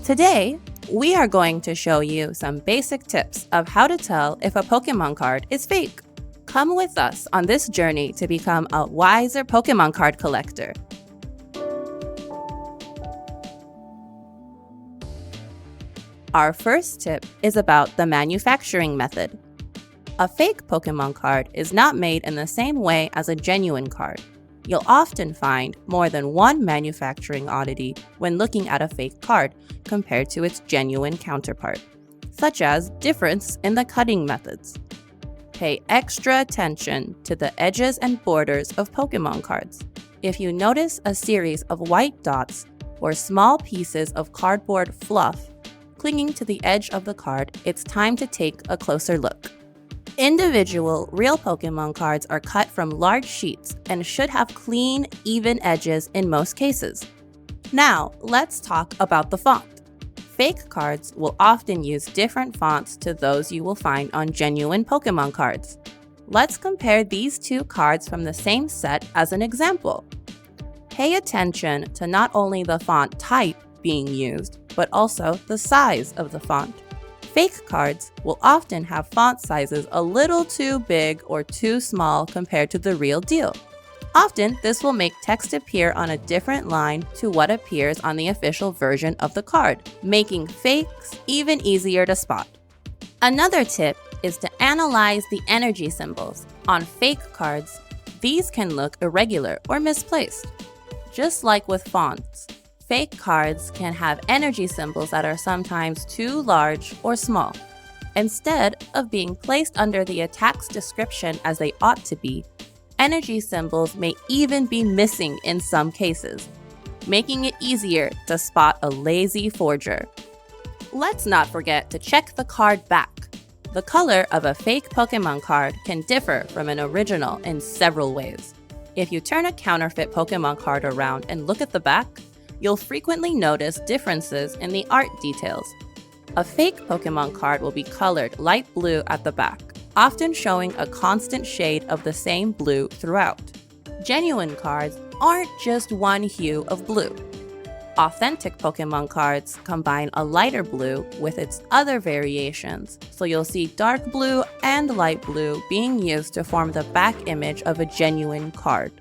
Today, we are going to show you some basic tips of how to tell if a Pokémon card is fake. Come with us on this journey to become a wiser Pokémon card collector. Our first tip is about the manufacturing method. A fake Pokémon card is not made in the same way as a genuine card. You'll often find more than one manufacturing oddity when looking at a fake card compared to its genuine counterpart, such as difference in the cutting methods. Pay extra attention to the edges and borders of Pokémon cards. If you notice a series of white dots or small pieces of cardboard fluff clinging to the edge of the card, it's time to take a closer look. Individual real Pokémon cards are cut from large sheets and should have clean, even edges in most cases. Now, let's talk about the font. Fake cards will often use different fonts to those you will find on genuine Pokémon cards. Let's compare these two cards from the same set as an example. Pay attention to not only the font type being used, but also the size of the font. Fake cards will often have font sizes a little too big or too small compared to the real deal. Often, this will make text appear on a different line to what appears on the official version of the card, making fakes even easier to spot. Another tip is to analyze the energy symbols. On fake cards, these can look irregular or misplaced. Just like with fonts, fake cards can have energy symbols that are sometimes too large or small. Instead of being placed under the attack's description as they ought to be, energy symbols may even be missing in some cases, making it easier to spot a lazy forger. Let's not forget to check the card back. The color of a fake Pokémon card can differ from an original in several ways. If you turn a counterfeit Pokémon card around and look at the back, you'll frequently notice differences in the art details. A fake Pokémon card will be colored light blue at the back, often showing a constant shade of the same blue throughout. Genuine cards aren't just one hue of blue. Authentic Pokémon cards combine a lighter blue with its other variations, so you'll see dark blue and light blue being used to form the back image of a genuine card.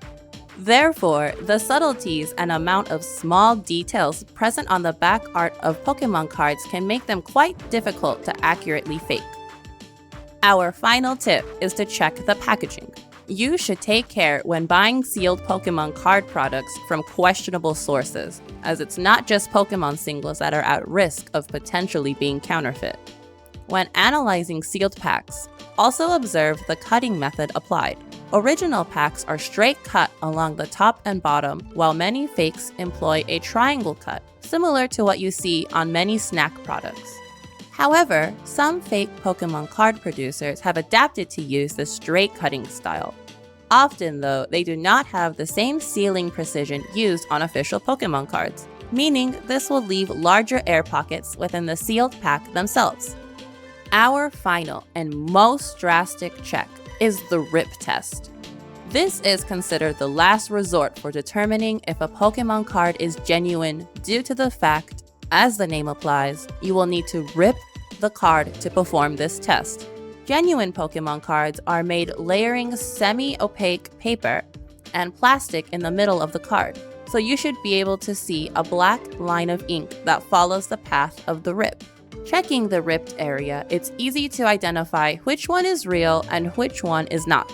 Therefore, the subtleties and amount of small details present on the back art of Pokémon cards can make them quite difficult to accurately fake. Our final tip is to check the packaging. You should take care when buying sealed Pokémon card products from questionable sources, as it's not just Pokémon singles that are at risk of potentially being counterfeit. When analyzing sealed packs, also observe the cutting method applied. Original packs are straight cut along the top and bottom, while many fakes employ a triangle cut, similar to what you see on many snack products. However, some fake Pokémon card producers have adapted to use the straight cutting style. Often, though, they do not have the same sealing precision used on official Pokémon cards, meaning this will leave larger air pockets within the sealed pack themselves. Our final and most drastic check is the rip test. This is considered the last resort for determining if a Pokémon card is genuine due to the fact, as the name applies, you will need to rip the card to perform this test. Genuine Pokémon cards are made layering semi-opaque paper and plastic in the middle of the card, so you should be able to see a black line of ink that follows the path of the rip. Checking the ripped area, it's easy to identify which one is real and which one is not.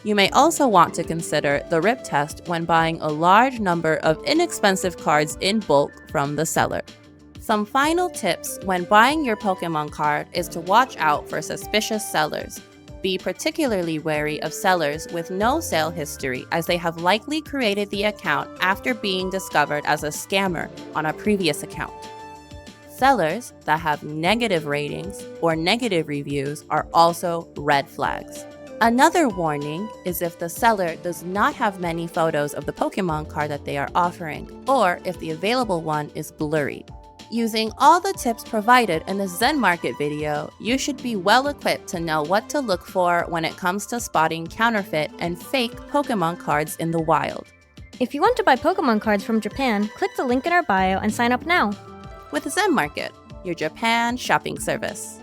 You may also want to consider the rip test when buying a large number of inexpensive cards in bulk from the seller. Some final tips when buying your Pokémon card is to watch out for suspicious sellers. Be particularly wary of sellers with no sale history, as they have likely created the account after being discovered as a scammer on a previous account. Sellers that have negative ratings or negative reviews are also red flags. Another warning is if the seller does not have many photos of the Pokémon card that they are offering, or if the available one is blurry. Using all the tips provided in the Zen Market video, you should be well equipped to know what to look for when it comes to spotting counterfeit and fake Pokémon cards in the wild. If you want to buy Pokémon cards from Japan, click the link in our bio and sign up now. with Zen Market, your Japan shopping service.